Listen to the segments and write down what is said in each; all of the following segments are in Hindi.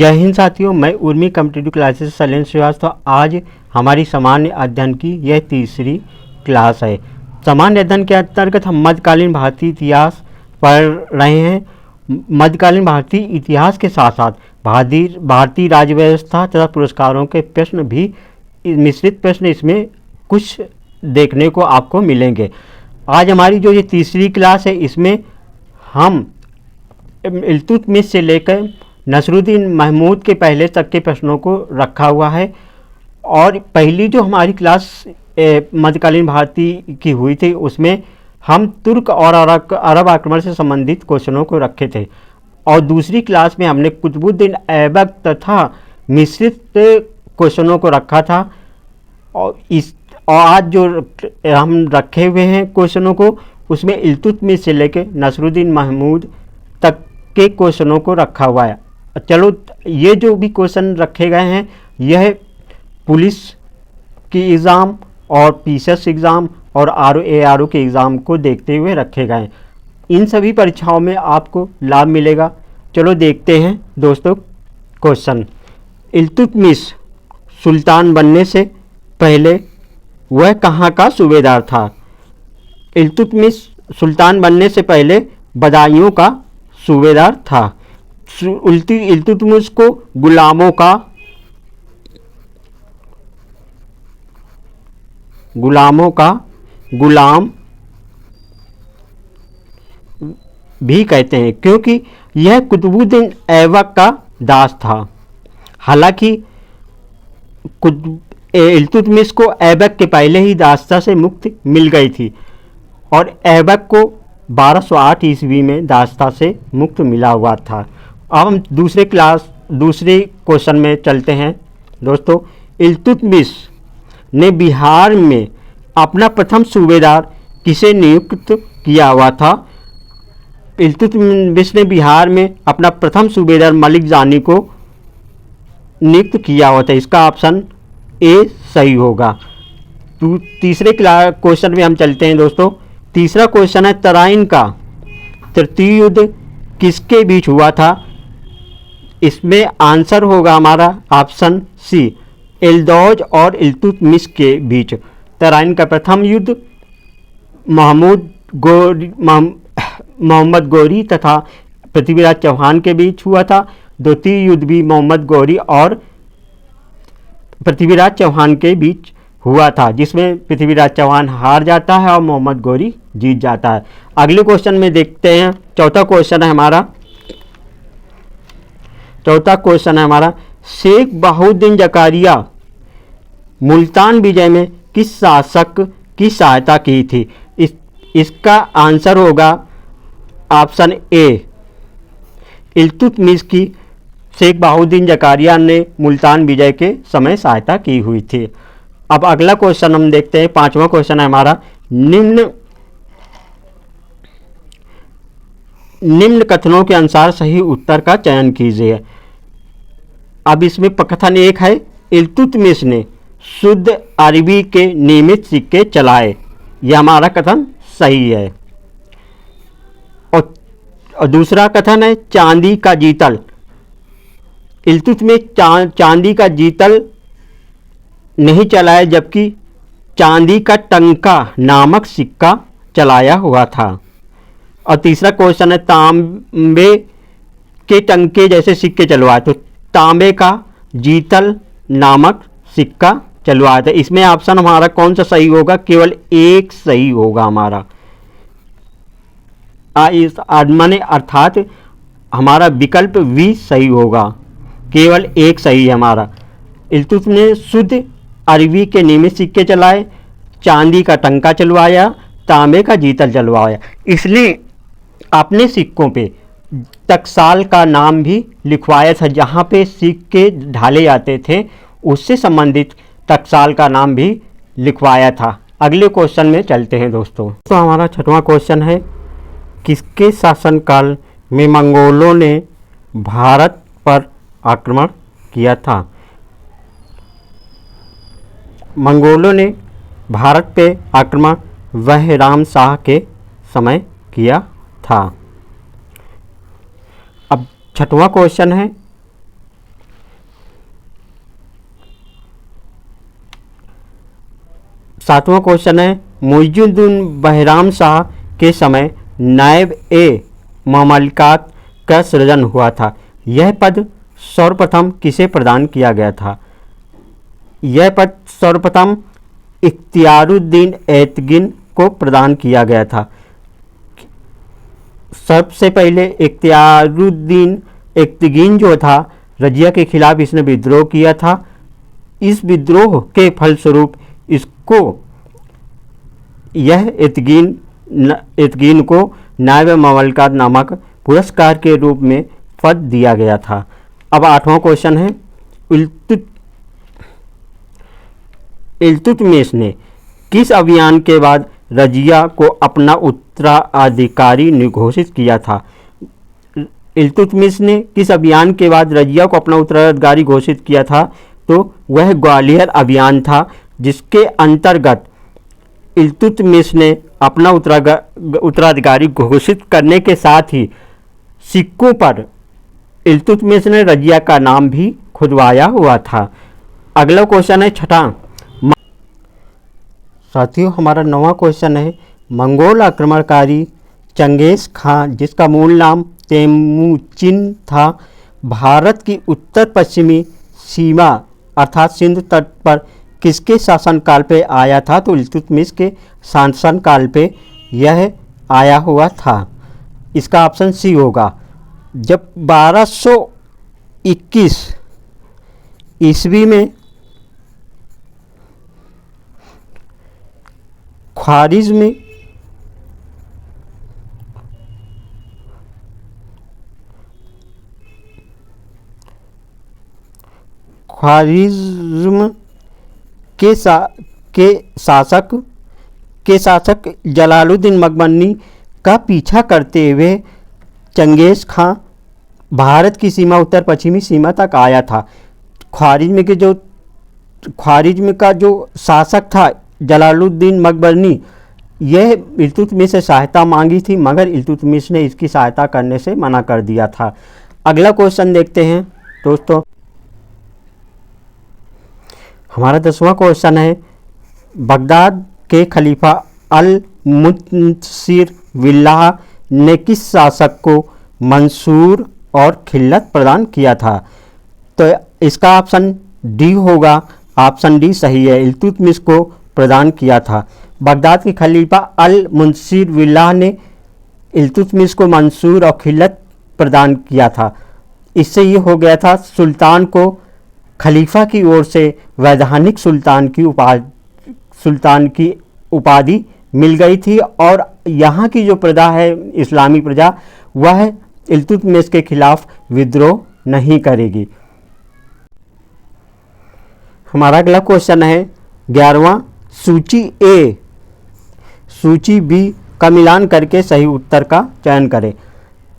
जय हिंद साथियों, मैं उर्मी कॉम्पिटिटिव क्लासेस शैलेंद्र श्रीवास्तव। आज हमारी सामान्य अध्ययन की यह तीसरी क्लास है। सामान्य अध्ययन के अंतर्गत हम मध्यकालीन भारतीय इतिहास पढ़ रहे हैं। मध्यकालीन भारतीय इतिहास के साथ साथ भारतीय राज्य व्यवस्था तथा पुरस्कारों के प्रश्न भी, मिश्रित प्रश्न इसमें कुछ देखने को आपको मिलेंगे। आज हमारी जो ये तीसरी क्लास है, इसमें हम इल्तुतमिश से लेकर नसरुद्दीन महमूद के पहले तक के प्रश्नों को रखा हुआ है। और पहली जो हमारी क्लास मध्यकालीन भारतीय की हुई थी, उसमें हम तुर्क और अरब आक्रमण से संबंधित क्वेश्चनों को रखे थे। और दूसरी क्लास में हमने कुतुबुद्दीन ऐबक तथा मिश्रित क्वेश्चनों को रखा था। और आज जो हम रखे हुए हैं क्वेश्चनों को, उसमें इल्तुतमिश से लेकर नसरुद्दीन महमूद तक के क्वेश्चनों को रखा हुआ है। चलो, ये जो भी क्वेश्चन रखे गए हैं, यह पुलिस की एग्ज़ाम और पीसीएस एग्ज़ाम और आरओ के एग्ज़ाम को देखते हुए रखे गए हैं। इन सभी परीक्षाओं में आपको लाभ मिलेगा। चलो देखते हैं दोस्तों क्वेश्चन। इल्तुतमिश सुल्तान बनने से पहले वह कहाँ का सूबेदार था? इल्तुतमिश सुल्तान बनने से पहले बदायूं का सूबेदार था। इल्तुतमिश को गुलामों का गुलाम भी कहते हैं, क्योंकि यह कुतुबुद्दीन ऐबक का दास था। हालांकि इल्तुतमिश को ऐबक के पहले ही दासता से मुक्ति मिल गई थी और ऐबक को 1208 ईस्वी में दासता से मुक्त मिला हुआ था। अब हम दूसरे क्वेश्चन में चलते हैं दोस्तों। इल्तुतमिश ने बिहार में अपना प्रथम सूबेदार किसे नियुक्त किया हुआ था? इल्तुतमिश ने बिहार में अपना प्रथम सूबेदार मलिक जानी को नियुक्त किया हुआ था। इसका ऑप्शन ए सही होगा। तो तीसरे क्वेश्चन में हम चलते हैं दोस्तों। तीसरा क्वेश्चन है, तराइन का तृतीय युद्ध किसके बीच हुआ था? इसमें आंसर होगा हमारा ऑप्शन सी, एलदौज और इल्तुतमिश के बीच। तराइन का प्रथम युद्ध मोहम्मद गौरी तथा पृथ्वीराज चौहान के बीच हुआ था। द्वितीय युद्ध भी मोहम्मद गौरी और पृथ्वीराज चौहान के बीच हुआ था, जिसमें पृथ्वीराज चौहान हार जाता है और मोहम्मद गौरी जीत जाता है। अगले क्वेश्चन में देखते हैं। चौथा क्वेश्चन है हमारा, शेख बहाउद्दीन ज़कारिया मुल्तान विजय में किस शासक की सहायता की थी? इसका आंसर होगा ऑप्शन ए, इल्तुतमिश की शेख बहाउद्दीन ज़कारिया ने मुल्तान विजय के समय सहायता की हुई थी। अब अगला क्वेश्चन हम देखते हैं। पांचवा क्वेश्चन है हमारा, निम्न कथनों के अनुसार सही उत्तर का चयन कीजिए। अब इसमें कथन एक है, इल्तुतमिश ने शुद्ध अरबी के नियमित सिक्के चलाए। यह हमारा कथन सही है। और दूसरा कथन है, चांदी का जीतल। इल्तुतमिश चांदी का जीतल नहीं चलाया, जबकि चांदी का टंका नामक सिक्का चलाया हुआ था। और तीसरा क्वेश्चन है, तांबे के टंके जैसे सिक्के चलवाए, तो तांबे का जीतल नामक सिक्का चलवाया था। इसमें ऑप्शन हमारा कौन सा सही होगा? केवल एक सही होगा हमारा। अर्थात हमारा विकल्प भी सही होगा। केवल एक सही है हमारा। इल्तुतमिश ने शुद्ध अरबी के नियमित सिक्के चलाए, चांदी का टंका चलवाया, तांबे का जीतल चलवाया। इसने अपने सिक्कों पे टकसाल का नाम भी लिखवाया था। जहाँ पे सिक्के ढाले जाते थे, उससे संबंधित टकसाल का नाम भी लिखवाया था। अगले क्वेश्चन में चलते हैं दोस्तों। तो हमारा छठवां क्वेश्चन है, किसके शासनकाल में मंगोलों ने भारत पर आक्रमण किया था? मंगोलों ने भारत पे आक्रमण बहराम शाह के समय किया था। अब छठवां क्वेश्चन है, 7वां क्वेश्चन है, मुइजुद्दीन बहराम शाह के समय नायब ए ममलकात का सृजन हुआ था। यह पद सर्वप्रथम किसे प्रदान किया गया था? यह पद सर्वप्रथम इख्तियारुद्दीन ऐतगिन को प्रदान किया गया था। सबसे पहले इख्तियारुद्दीन ऐतगिन जो था, रजिया के खिलाफ इसने विद्रोह किया था। इस विद्रोह के फलस्वरूप इसको यह ऐतगिन को नायब ममलकात नामक पुरस्कार के रूप में पद दिया गया था। अब 8वां क्वेश्चन है, इल्तुतमिश ने किस अभियान के बाद रजिया को अपना उत्तराधिकारी घोषित किया था? इल्तुतमिश ने किस अभियान के बाद रजिया को अपना उत्तराधिकारी घोषित किया था? तो वह ग्वालियर अभियान था, जिसके अंतर्गत इल्तुतमिश ने अपना उत्तराधिकारी घोषित करने के साथ ही सिक्कों पर इल्तुतमिश ने रजिया का नाम भी खुदवाया हुआ था। अगला क्वेश्चन है 6ठा। साथियों, हमारा 9वां क्वेश्चन है, मंगोल आक्रमणकारी चंगेज़ खान, जिसका मूल नाम तेमुचिन था, भारत की उत्तर पश्चिमी सीमा अर्थात सिंध तट पर किसके शासनकाल पे आया था? तो इल्तुतमिश के शासनकाल पे यह आया हुआ था। इसका ऑप्शन सी होगा। जब 1221 ईस्वी में ख्वारिज़्म के शासक जलालुद्दीन मकबन्नी का पीछा करते हुए चंगेज़ खां भारत की सीमा उत्तर पश्चिमी सीमा तक आया था। ख्वारिज़्म का जो शासक था जलालुद्दीन मकबन्नी, यह इल्तुतमिश से सहायता मांगी थी, मगर इल्तुतमिश ने इसकी सहायता करने से मना कर दिया था। अगला क्वेश्चन देखते हैं दोस्तों। हमारा 10वां क्वेश्चन है, बगदाद के खलीफा अल मुंतसिर बिल्लाह ने किस शासक को मंसूर और खिल्लत प्रदान किया था? तो इसका ऑप्शन डी होगा। ऑप्शन डी सही है, इल्तुतमिश को प्रदान किया था। बगदाद के खलीफा अल मुंतसिर बिल्लाह ने इल्तुतमिश को मंसूर और खिल्लत प्रदान किया था। इससे ये हो गया था, सुल्तान को खलीफा की ओर से वैधानिक सुल्तान की उपाधि मिल गई थी, और यहाँ की जो प्रजा है इस्लामी प्रजा, वह इल्तुतमिश के खिलाफ विद्रोह नहीं करेगी। हमारा अगला क्वेश्चन है 11वां, सूची ए सूची बी का मिलान करके सही उत्तर का चयन करें।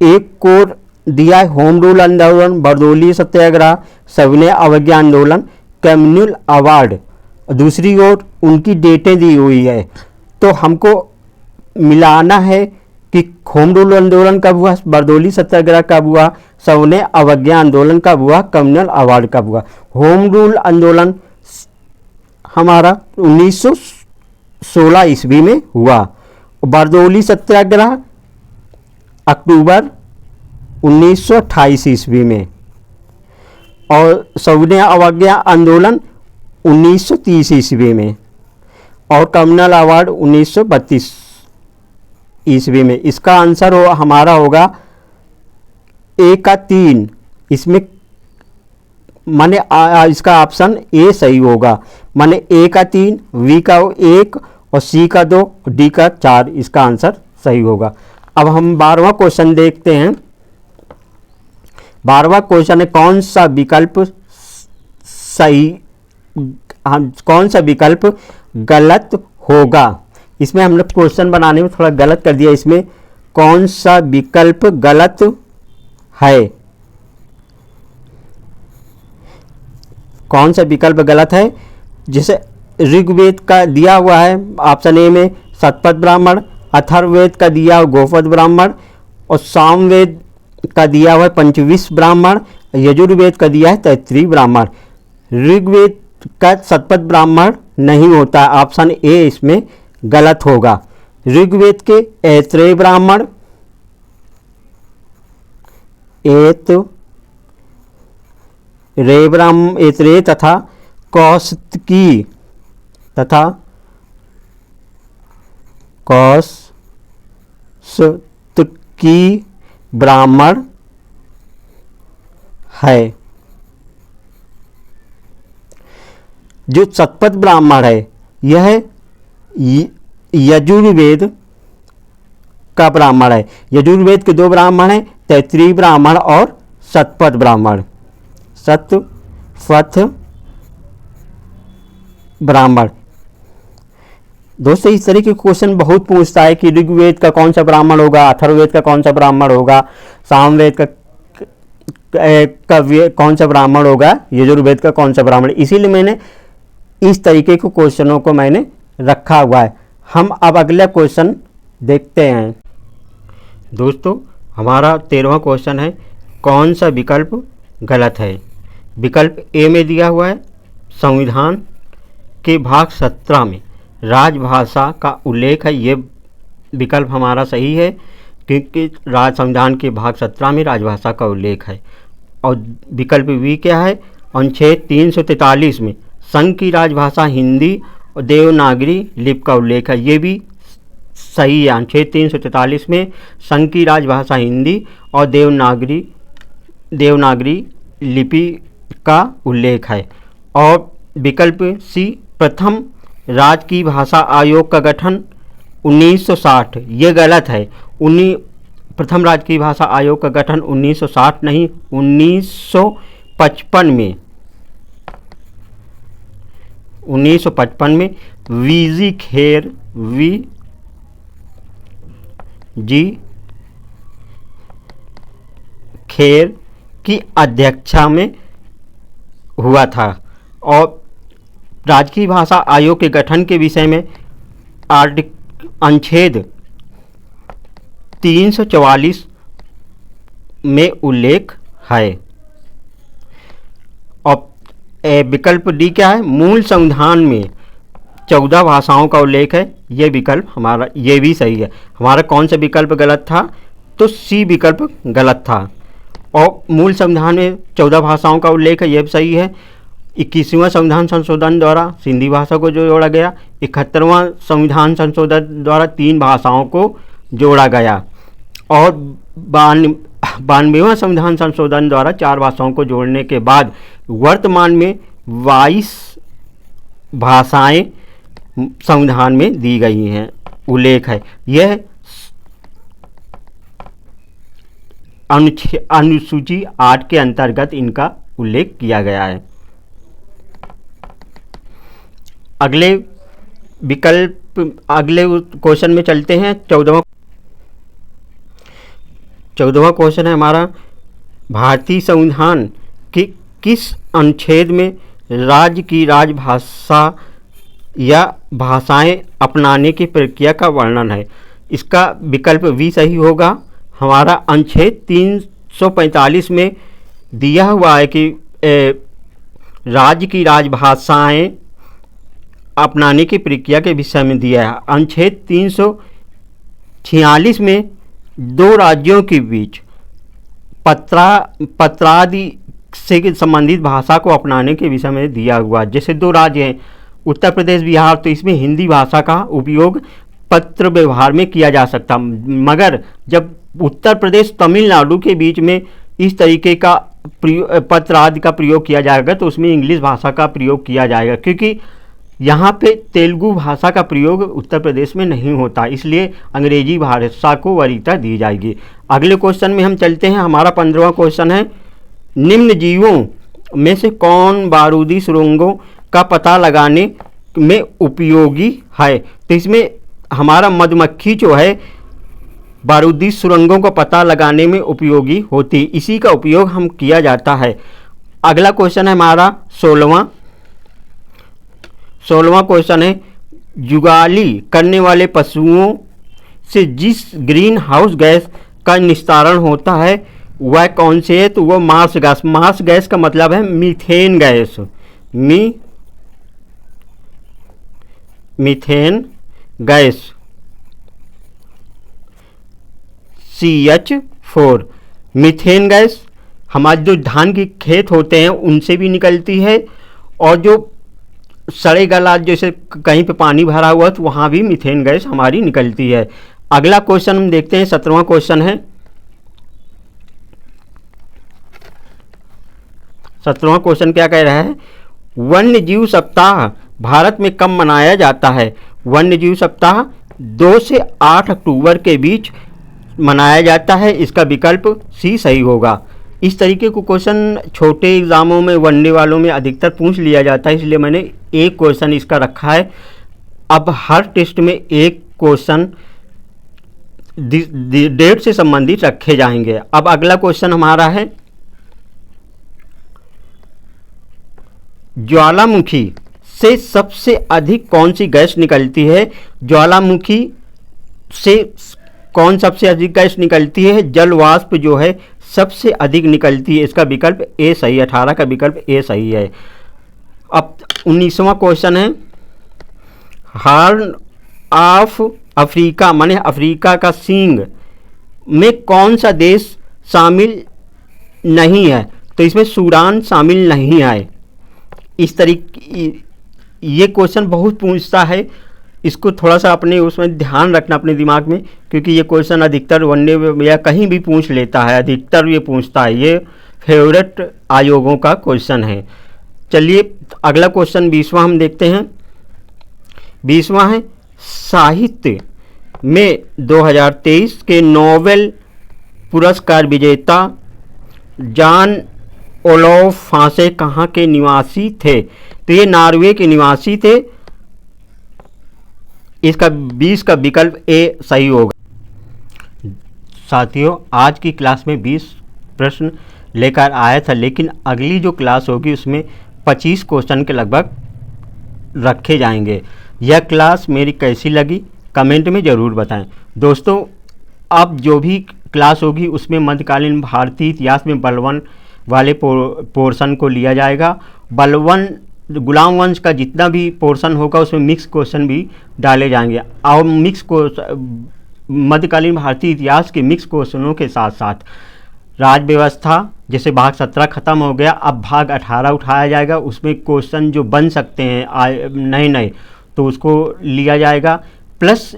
एक कोर दिया है होम रूल आंदोलन, बरदौली सत्याग्रह, सविनय अवज्ञा आंदोलन, कम्युनल अवार्ड। दूसरी ओर उनकी डेटें दी हुई है, तो हमको मिलाना है कि होम रूल आंदोलन कब हुआ, बरदौली सत्याग्रह कब हुआ, सविनय अवज्ञा आंदोलन कब हुआ, कम्युनल अवार्ड कब हुआ। होम रूल आंदोलन हमारा 1916 ईस्वी में हुआ। बरदौली सत्याग्रह अक्टूबर 1928 ईस्वी में, और सविनय अवज्ञा आंदोलन 1930 ईस्वी में, और कम्युनल अवार्ड 1932 ईस्वी में। इसका आंसर हमारा होगा ए का 3। इसमें माने इसका ऑप्शन ए सही होगा। माने ए का 3, बी का 1 और सी का 2, डी का 4 इसका आंसर सही होगा। अब हम 12वां क्वेश्चन देखते हैं। 12वां क्वेश्चन है, कौन सा विकल्प गलत होगा? इसमें हमने क्वेश्चन बनाने में थोड़ा गलत कर दिया। इसमें कौन सा विकल्प गलत है? कौन सा विकल्प गलत है? जैसे ऋग्वेद का दिया हुआ है ऑप्शन ए में शतपथ ब्राह्मण, अथर्ववेद का दिया हुआ गोपद ब्राह्मण, और सामवेद का दिया हुआ है पंचविश ब्राह्मण, यजुर्वेद का दिया है तैत्रीय ब्राह्मण। ऋग्वेद का शतपथ ब्राह्मण नहीं होता। ऑप्शन ए इसमें गलत होगा। ऋग्वेद के ऐत्रेय ब्राह्मण, ऐत्रेय तथा कौशिकी ब्राह्मण है। जो शतपथ ब्राह्मण है यह यजुर्वेद का ब्राह्मण है। यजुर्वेद के 2 ब्राह्मण हैं, तैत्तिरीय ब्राह्मण और शतपथ ब्राह्मण। शतपथ ब्राह्मण। दोस्तों इस तरह के क्वेश्चन बहुत पूछता है कि ऋग्वेद का कौन सा ब्राह्मण होगा, अथर्ववेद का कौन सा ब्राह्मण होगा, सामवेद का कौन सा ब्राह्मण होगा, यजुर्वेद का कौन सा ब्राह्मण। इसीलिए मैंने इस तरीके के क्वेश्चनों को मैंने रखा हुआ है। हम अब अगला क्वेश्चन देखते हैं। दोस्तों हमारा 13वां क्वेश्चन है, कौन सा विकल्प गलत है। विकल्प ए में दिया हुआ है, संविधान के भाग 17 में राजभाषा का उल्लेख है। ये विकल्प हमारा सही है क्योंकि संविधान के भाग 17 में राजभाषा का उल्लेख है। और विकल्प बी क्या है, अनुच्छेद 343 में संघ की राजभाषा हिंदी और देवनागरी लिपि का उल्लेख है। ये भी सही है। अनुच्छेद 343 में संघ की राजभाषा हिंदी और देवनागरी लिपि का उल्लेख है। और विकल्प सी, प्रथम राज्य की भाषा आयोग का गठन 1960, ये गलत है। प्रथम राज्य की भाषा आयोग का गठन 1960 नहीं, 1955 में 1955 में वीजी खेर की अध्यक्षता में हुआ था। और राजकीय भाषा आयोग के गठन के विषय में अनुच्छेद 344 में उल्लेख है। और विकल्प डी क्या है, मूल संविधान में 14 भाषाओं का उल्लेख है। ये विकल्प हमारा, ये भी सही है। हमारा कौन सा विकल्प गलत था, तो सी विकल्प गलत था। और मूल संविधान में 14 भाषाओं का उल्लेख है, यह भी सही है। 21वां संविधान संशोधन द्वारा सिंधी भाषा को जोड़ा गया। 71वां संविधान संशोधन द्वारा 3 भाषाओं को जोड़ा गया। और 92वां संविधान संशोधन द्वारा 4 भाषाओं को जोड़ने के बाद वर्तमान में 22 भाषाएं संविधान में दी गई हैं, उल्लेख है। यह अनुसूची 8 के अंतर्गत इनका उल्लेख किया गया है। अगले क्वेश्चन में चलते हैं। 14वां क्वेश्चन है हमारा, भारतीय संविधान के किस अनुच्छेद में राज्य की राजभाषा या भाषाएं अपनाने की प्रक्रिया का वर्णन है। इसका विकल्प भी सही होगा। हमारा अनुच्छेद 345 में दिया हुआ है कि राज्य की राजभाषाएं अपनाने की प्रक्रिया के विषय में दिया है। अनुच्छेद 346 में 2 राज्यों के बीच पत्रादि से संबंधित भाषा को अपनाने के विषय में दिया हुआ। जैसे 2 राज्य हैं, उत्तर प्रदेश बिहार, तो इसमें हिंदी भाषा का उपयोग पत्र व्यवहार में किया जा सकता। मगर जब उत्तर प्रदेश तमिलनाडु के बीच में इस तरीके का पत्र आदि का प्रयोग किया जाएगा तो उसमें इंग्लिश भाषा का प्रयोग किया जाएगा, क्योंकि यहाँ पे तेलुगु भाषा का प्रयोग उत्तर प्रदेश में नहीं होता, इसलिए अंग्रेजी भाषा को वरीयता दी जाएगी। अगले क्वेश्चन में हम चलते हैं। हमारा 15वां क्वेश्चन है, निम्न जीवों में से कौन बारूदी सुरंगों का पता लगाने में उपयोगी है। तो इसमें हमारा मधुमक्खी जो है बारूदी सुरंगों को पता लगाने में उपयोगी होती, इसी का उपयोग हम किया जाता है। अगला क्वेश्चन है हमारा 16वां क्वेश्चन है, जुगाली करने वाले पशुओं से जिस ग्रीन हाउस गैस का निस्तारण होता है वह कौन से है। तो वह मार्स गैस। मार्स गैस का मतलब है methane gas. Methane gas CH4। Methane gas हमारे जो धान के खेत होते हैं उनसे भी निकलती है, और जो सड़े गला जैसे कहीं पे पानी भरा हुआ तो वहाँ भी मीथेन गैस हमारी निकलती है। अगला क्वेश्चन हम देखते हैं, 17वां क्वेश्चन है। 17वां क्वेश्चन क्या कह रहा है? वन्य जीव सप्ताह भारत में कब मनाया जाता है? वन्य जीव सप्ताह 2 से 8 अक्टूबर के बीच मनाया जाता है। इसका विकल्प सी सही होगा। इस तरीके को क्वेश्चन छोटे एग्जामों में वनडे वालों में अधिकतर पूछ लिया जाता है, इसलिए मैंने एक क्वेश्चन इसका रखा है। अब हर टेस्ट में एक क्वेश्चन डेट से संबंधित रखे जाएंगे। अब अगला क्वेश्चन हमारा है, ज्वालामुखी से सबसे अधिक कौन सी गैस निकलती है? ज्वालामुखी से कौन सबसे अधिक गैस निकलती है? जल वाष्प जो है सबसे अधिक निकलती है। इसका विकल्प ए सही है, 18 का विकल्प ए सही है। अब 19वां क्वेश्चन है, हॉर्न ऑफ अफ्रीका माने अफ्रीका का सींग में कौन सा देश शामिल नहीं है? तो इसमें सूडान शामिल नहीं है। इस तरीके ये क्वेश्चन बहुत पूछता है, इसको थोड़ा सा अपने उसमें ध्यान रखना अपने दिमाग में, क्योंकि ये क्वेश्चन अधिकतर वनडे या कहीं भी पूछ लेता है, अधिकतर ये पूछता है। ये फेवरेट आयोगों का क्वेश्चन है। चलिए अगला क्वेश्चन 20वां हम देखते हैं। 20वां है, साहित्य में 2023 के नोबेल पुरस्कार विजेता जॉन ओलोफ फांसे कहाँ के निवासी थे? तो ये नॉर्वे के निवासी थे। इसका 20 का विकल्प ए सही होगा। साथियों, आज की क्लास में 20 प्रश्न लेकर आया था, लेकिन अगली जो क्लास होगी उसमें 25 क्वेश्चन के लगभग रखे जाएंगे। यह क्लास मेरी कैसी लगी कमेंट में ज़रूर बताएं। दोस्तों, अब जो भी क्लास होगी उसमें मध्यकालीन भारतीय इतिहास में बलवन वाले पोर्शन को लिया जाएगा। बलवन गुलाम वंश का जितना भी पोर्शन होगा उसमें मिक्स क्वेश्चन भी डाले जाएंगे, और मिक्स को मध्यकालीन भारतीय इतिहास के मिक्स क्वेश्चनों के साथ साथ राज व्यवस्था, जैसे भाग 17 खत्म हो गया, अब भाग 18 उठाया जाएगा। उसमें क्वेश्चन जो बन सकते हैं नए नए तो उसको लिया जाएगा। प्लस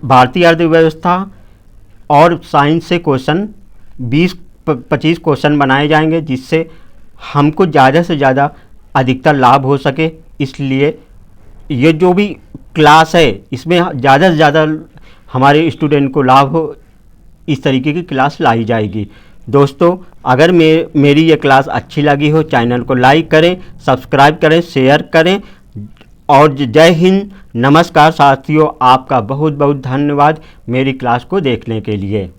भारतीय अर्थव्यवस्था और साइंस से क्वेश्चन 20-25 क्वेश्चन बनाए जाएंगे, जिससे हमको ज़्यादा से ज़्यादा अधिकतर लाभ हो सके। इसलिए ये जो भी क्लास है इसमें ज़्यादा से ज़्यादा हमारे स्टूडेंट को लाभ हो, इस तरीके की क्लास लाई जाएगी। दोस्तों, अगर मेरी ये क्लास अच्छी लगी हो, चैनल को लाइक करें, सब्सक्राइब करें, शेयर करें। और जय हिंद, नमस्कार साथियों, आपका बहुत बहुत धन्यवाद मेरी क्लास को देखने के लिए।